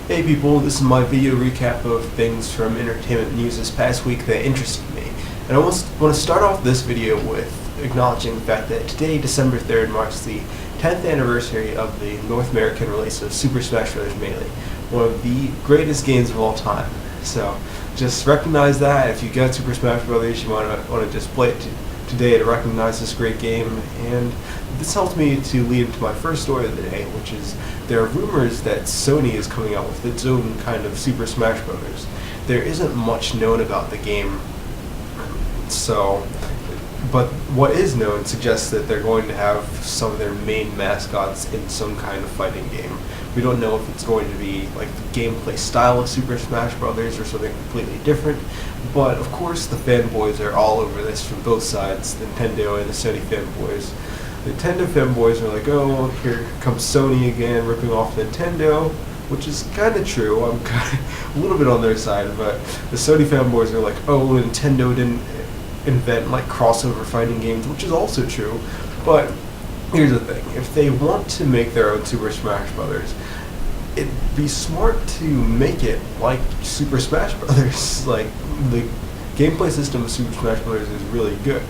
Hey people, this is my video recap of things from entertainment news this past week that interested me. And I want to start off this video with acknowledging the fact that today, December 3rd, marks the 10th anniversary of the North American release of Super Smash Bros. Melee, one of the greatest games of all time. So just recognize that. If you got Super Smash Bros., you want to just play it today to recognize this great game. And this helps me to lead into my first story of the day, which is there are rumors that Sony is coming out with its own kind of Super Smash Bros. There isn't much known about the game, but what is known suggests that they're going to have some of their main mascots in some kind of fighting game. We don't know if it's going to be like the gameplay style of Super Smash Bros. Or something completely different, but of course the fanboys are all over this from both sides, Nintendo and the Sony fanboys. The Nintendo fanboys are like, oh, here comes Sony again, ripping off Nintendo, which is kind of true. I'm kind of a little bit on their side, but the Sony fanboys are like, oh, Nintendo didn't invent like crossover fighting games, which is also true. But here's the thing: if they want to make their own Super Smash Brothers, it'd be smart to make it like Super Smash Brothers. Like the gameplay system of Super Smash Brothers is really good.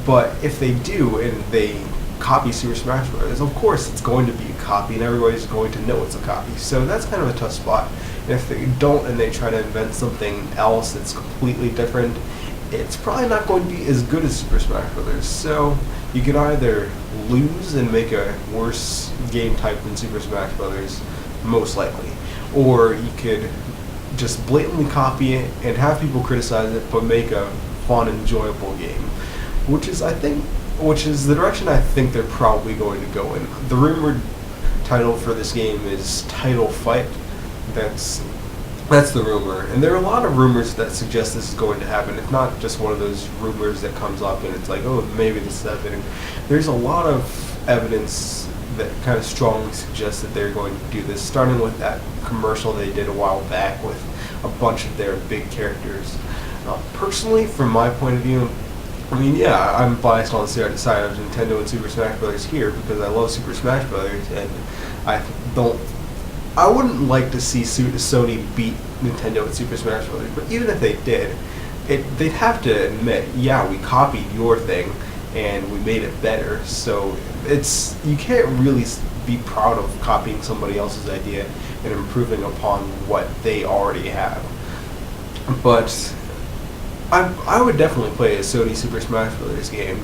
But if they do and they copy Super Smash Bros., of course it's going to be a copy and everybody's going to know it's a copy. So that's kind of a tough spot. And if they don't and they try to invent something else that's completely different, it's probably not going to be as good as Super Smash Bros. So you can either lose and make a worse game type than Super Smash Bros., most likely, or you could just blatantly copy it and have people criticize it but make a fun, enjoyable game. Which is the direction I think they're probably going to go in. The rumored title for this game is Title Fight. That's the rumor, and there are a lot of rumors that suggest this is going to happen. It's not just one of those rumors that comes up and it's like, oh, maybe this is happening. There's a lot of evidence that kind of strongly suggests that they're going to do this, starting with that commercial they did a while back with a bunch of their big characters. Personally, from my point of view, I mean, yeah, I'm biased on the side of Nintendo and Super Smash Bros. Here because I love Super Smash Bros. And I wouldn't like to see Sony beat Nintendo at Super Smash Bros. But even if they did, they'd have to admit, yeah, we copied your thing and we made it better. So you can't really be proud of copying somebody else's idea and improving upon what they already have. But I would definitely play a Sony Super Smash Bros. Game.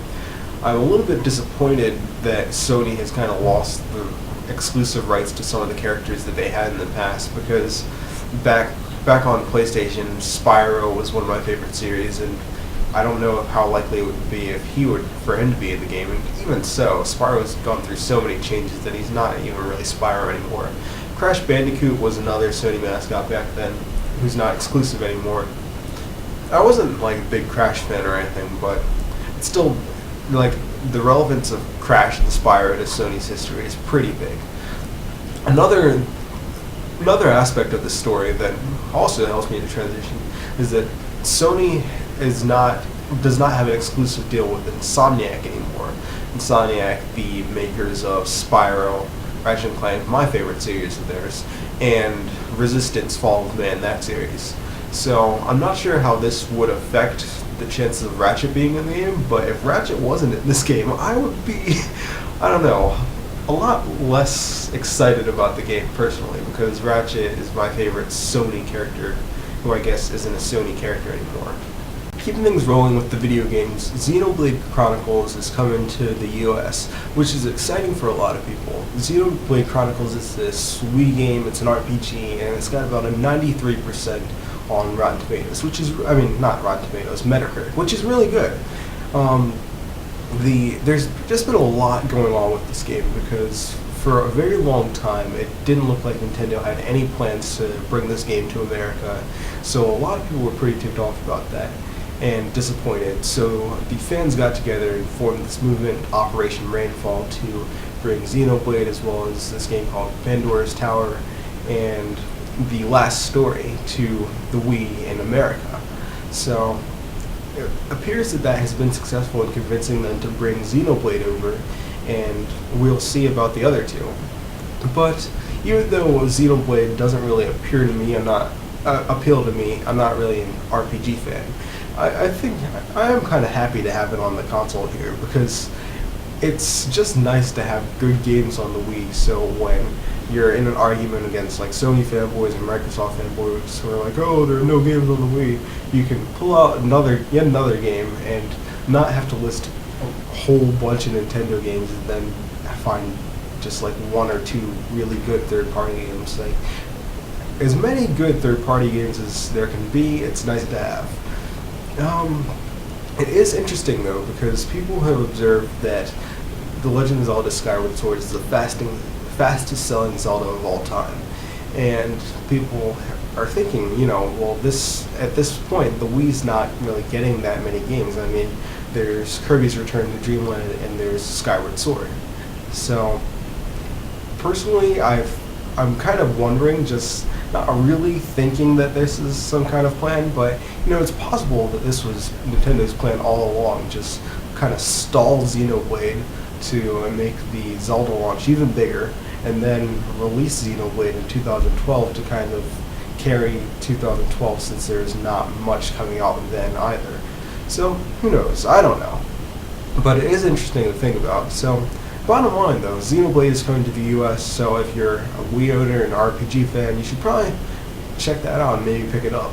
I'm a little bit disappointed that Sony has kind of lost the exclusive rights to some of the characters that they had in the past, because back on PlayStation, Spyro was one of my favorite series, and I don't know how likely it would be for him to be in the game. And even so, Spyro's gone through so many changes that he's not even really Spyro anymore. Crash Bandicoot was another Sony mascot back then, who's not exclusive anymore. I wasn't like a big Crash fan or anything, but it's still like the relevance of Crash and Spyro to Sony's history is pretty big. Another aspect of the story that also helps me to transition is that Sony does not have an exclusive deal with Insomniac anymore. Insomniac, the makers of Spyro, Ratchet & Clank, my favorite series of theirs, and Resistance: Fall of Man, that series. So I'm not sure how this would affect the chances of Ratchet being in the game, but if Ratchet wasn't in this game, I would be, I don't know, a lot less excited about the game personally, because Ratchet is my favorite Sony character, who I guess isn't a Sony character anymore. Keeping things rolling with the video games, Xenoblade Chronicles is coming to the US, which is exciting for a lot of people. Xenoblade Chronicles is this Wii game, it's an RPG, and it's got about a 93% on Rotten Tomatoes, which is, I mean, not Rotten Tomatoes, Metacritic, which is really good. There's just been a lot going on with this game, because for a very long time it didn't look like Nintendo had any plans to bring this game to America, so a lot of people were pretty ticked off about that and disappointed. So the fans got together and formed this movement, Operation Rainfall, to bring Xenoblade, as well as this game called Pandora's Tower and The Last Story, to the Wii in America. So it appears that has been successful in convincing them to bring Xenoblade over, and we'll see about the other two. But even though Xenoblade doesn't really appeal to me, I'm not really an RPG fan. I think I am kind of happy to have it on the console here because it's just nice to have good games on the Wii. So when you're in an argument against like Sony fanboys and Microsoft fanboys who are like, oh, there are no games on the Wii, you can pull out yet another game and not have to list a whole bunch of Nintendo games and then find just like one or two really good third-party games. Like, as many good third-party games as there can be, it's nice to have. It is interesting though, because people have observed that The Legend of Zelda Skyward Sword is the fastest selling Zelda of all time. And people are thinking, well, at this point, the Wii's not really getting that many games. I mean, there's Kirby's Return to Dreamland and there's Skyward Sword. So, personally, I'm kind of wondering, just not really thinking that this is some kind of plan, but it's possible that this was Nintendo's plan all along, just kind of stall Xenoblade to make the Zelda launch even bigger, and then release Xenoblade in 2012 to kind of carry 2012, since there's not much coming out then either. So, who knows? I don't know. But it is interesting to think about. So, bottom line though, Xenoblade is coming to the US, so if you're a Wii owner and an RPG fan, you should probably check that out and maybe pick it up.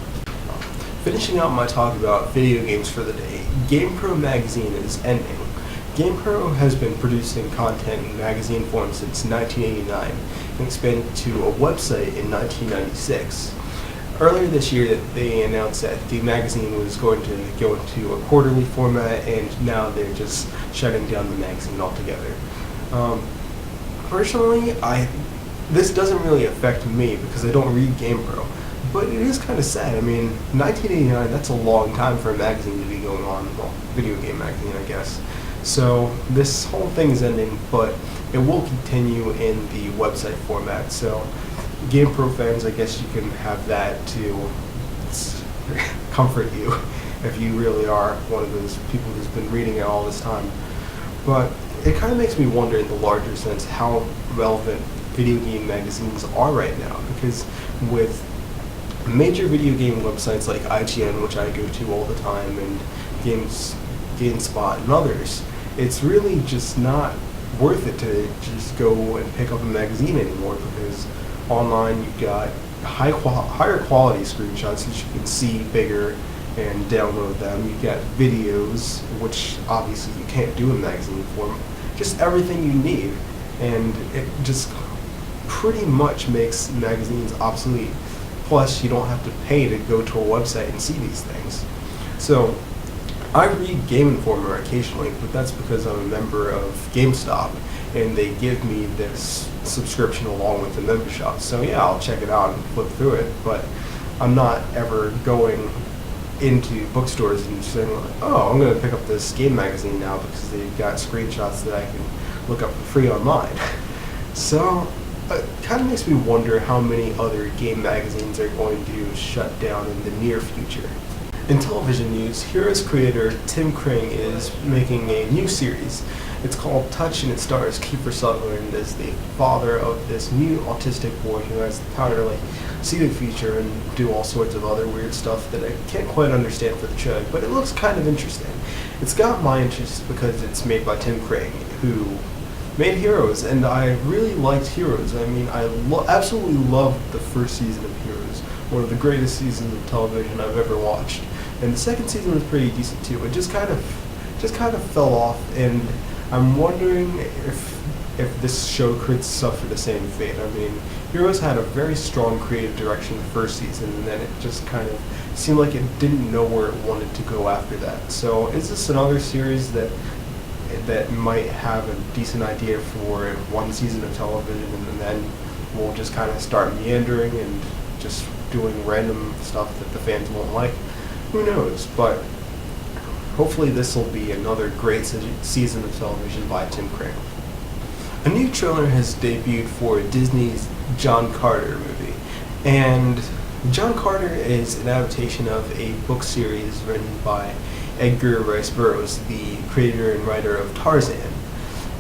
Finishing out my talk about video games for the day, Gamepro Magazine is ending. Gamepro has been producing content in magazine form since 1989 and expanded to a website in 1996. Earlier this year, they announced that the magazine was going to go into a quarterly format, and now they're just shutting down the magazine altogether. Personally, this doesn't really affect me because I don't read GamePro, but it is kind of sad. I mean, 1989, that's a long time for a magazine to be going on. Well, video game magazine, I guess. So this whole thing is ending, but it will continue in the website format. So GamePro fans, I guess you can have that to comfort you if you really are one of those people who's been reading it all this time. But it kind of makes me wonder, in the larger sense, how relevant video game magazines are right now, because with major video game websites like IGN, which I go to all the time, and GameSpot and others, it's really just not worth it to just go and pick up a magazine anymore, because online you've got higher quality screenshots that you can see bigger and download them. You've got videos, which obviously you can't do in magazine form. Just everything you need, and it just pretty much makes magazines obsolete. Plus, you don't have to pay to go to a website and see these things. So, I read Game Informer occasionally, but that's because I'm a member of GameStop, and they give me this subscription along with the membership. So yeah, I'll check it out and flip through it, but I'm not ever going into bookstores and saying, oh, I'm going to pick up this game magazine now because they've got screenshots that I can look up for free online. So it kind of makes me wonder how many other game magazines are going to shut down in the near future. In television news, Heroes creator Tim Kring is making a new series. It's called Touch, and it stars Kiefer Sutherland as the father of this new autistic boy who has the power to see the future and do all sorts of other weird stuff that I can't quite understand for the show, but it looks kind of interesting. It's got my interest because it's made by Tim Kring, who made Heroes, and I really liked Heroes. I mean, I absolutely loved the first season of Heroes, one of the greatest seasons of television I've ever watched. And the second season was pretty decent too. It just kind of fell off, and I'm wondering if this show could suffer the same fate. I mean, Heroes had a very strong creative direction the first season, and then it just kind of seemed like it didn't know where it wanted to go after that. So is this another series that might have a decent idea for one season of television, and then we'll just kind of start meandering and just doing random stuff that the fans won't like? Who knows? But hopefully this will be another great season of television by Tim Kring. A new trailer has debuted for Disney's John Carter movie, and John Carter is an adaptation of a book series written by Edgar Rice Burroughs, the creator and writer of Tarzan.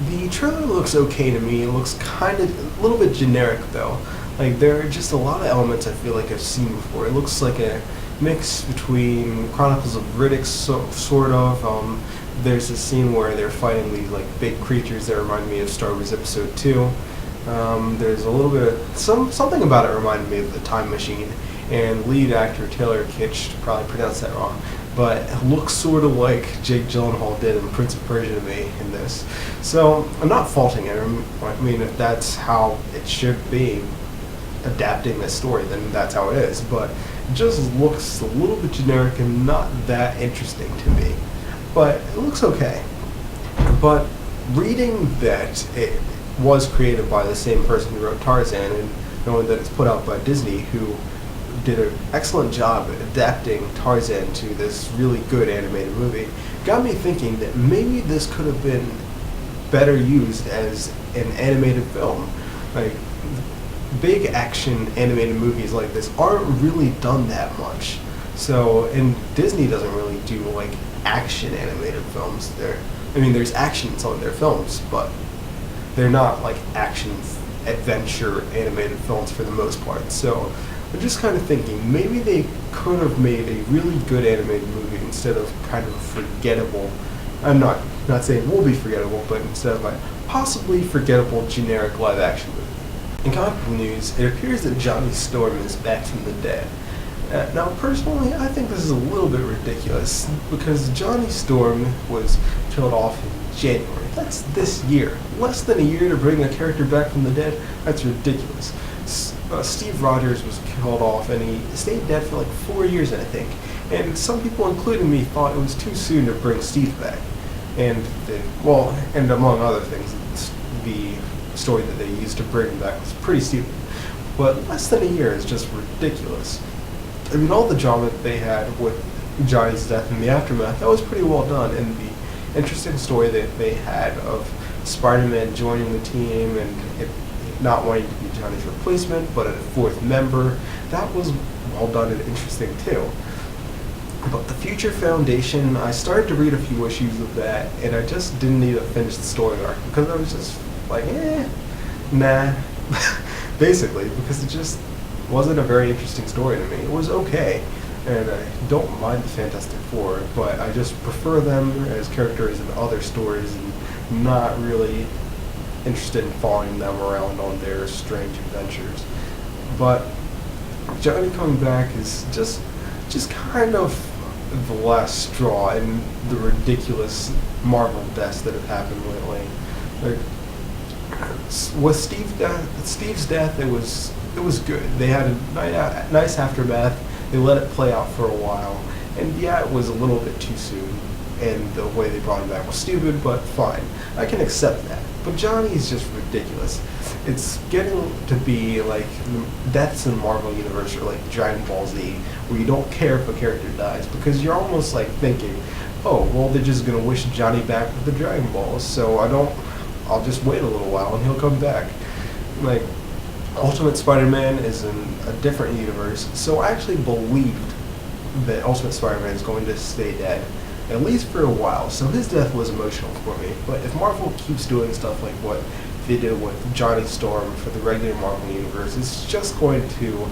The trailer looks okay to me. It looks kind of a little bit generic though. Like there are just a lot of elements I feel like I've seen before. It looks like a mix between Chronicles of Riddick, sort of. There's a scene where they're fighting these like big creatures that remind me of Star Wars Episode 2. There's a little bit of something about it reminded me of The Time Machine, and lead actor Taylor Kitsch, probably pronounced that wrong, but it looks sort of like Jake Gyllenhaal did in Prince of Persia to me in this. So I'm not faulting it. I mean, if that's how it should be, adapting this story, then that's how it is. But it just looks a little bit generic and not that interesting to me. But it looks okay. But reading that it was created by the same person who wrote Tarzan, and knowing that it's put out by Disney, who did an excellent job at adapting Tarzan to this really good animated movie, got me thinking that maybe this could have been better used as an animated film. Like, big action animated movies like this aren't really done that much. So, and Disney doesn't really do like action animated films. There's action in some of their films, but they're not like action adventure animated films for the most part. So I'm just kind of thinking maybe they could have made a really good animated movie instead of kind of forgettable. I'm not saying it will be forgettable, but instead of like possibly forgettable generic live action movie. In comic book news, it appears that Johnny Storm is back from the dead. Now, personally, I think this is a little bit ridiculous, because Johnny Storm was killed off in January. That's this year. Less than a year to bring a character back from the dead? That's ridiculous. Steve Rogers was killed off, and he stayed dead for like 4 years, I think. And some people, including me, thought it was too soon to bring Steve back. And among other things, the story that they used to bring him back was pretty stupid. But less than a year is just ridiculous. I mean, all the drama that they had with Johnny's death and the aftermath, that was pretty well done. And the interesting story that they had of Spider-Man joining the team and it not wanting to be Johnny's replacement, but a fourth member, that was well done and interesting too. But the Future Foundation, I started to read a few issues of that, and I just didn't need to finish the story arc, because I was just like, nah, basically, because it just wasn't a very interesting story to me. It was okay, and I don't mind the Fantastic Four, but I just prefer them as characters in other stories and not really interested in following them around on their strange adventures. But Johnny coming back is just kind of the last straw in the ridiculous Marvel deaths that have happened lately. Like, with Steve's death, it was good. They had a nice aftermath. They let it play out for a while, and yeah, it was a little bit too soon, and the way they brought him back was stupid, but fine. I can accept that. But Johnny is just ridiculous. It's getting to be like deaths in Marvel Universe or like Dragon Ball Z, where you don't care if a character dies, because you're almost like thinking, oh, well, they're just gonna wish Johnny back with the Dragon Balls, so I'll just wait a little while and he'll come back. Like, Ultimate Spider-Man is in a different universe, so I actually believed that Ultimate Spider-Man is going to stay dead, at least for a while, so his death was emotional for me. But if Marvel keeps doing stuff like what they did with Johnny Storm for the regular Marvel Universe, it's just going to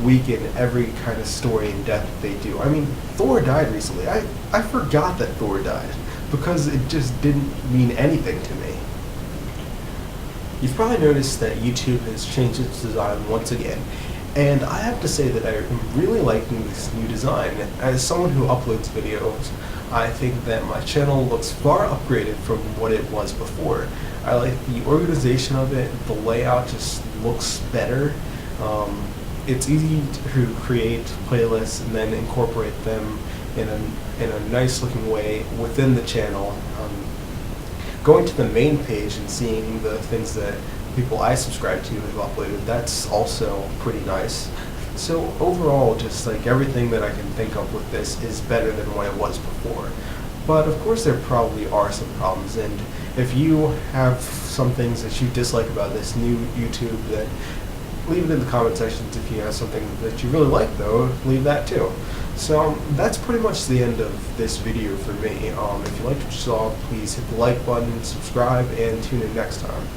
weaken every kind of story and death that they do. I mean, Thor died recently. I forgot that Thor died, because it just didn't mean anything to me. You've probably noticed that YouTube has changed its design once again, and I have to say that I am really liking this new design. As someone who uploads videos, I think that my channel looks far upgraded from what it was before. I like the organization of it, the layout just looks better. It's easy to create playlists and then incorporate them in a nice looking way within the channel. Going to the main page and seeing the things that people I subscribe to have uploaded, that's also pretty nice. So overall, just like everything that I can think of with this is better than what it was before. But of course there probably are some problems, and if you have some things that you dislike about this new YouTube that leave it in the comment sections. If you have something that you really like, though, leave that too. So that's pretty much the end of this video for me. If you liked what you saw, please hit the like button, subscribe, and tune in next time.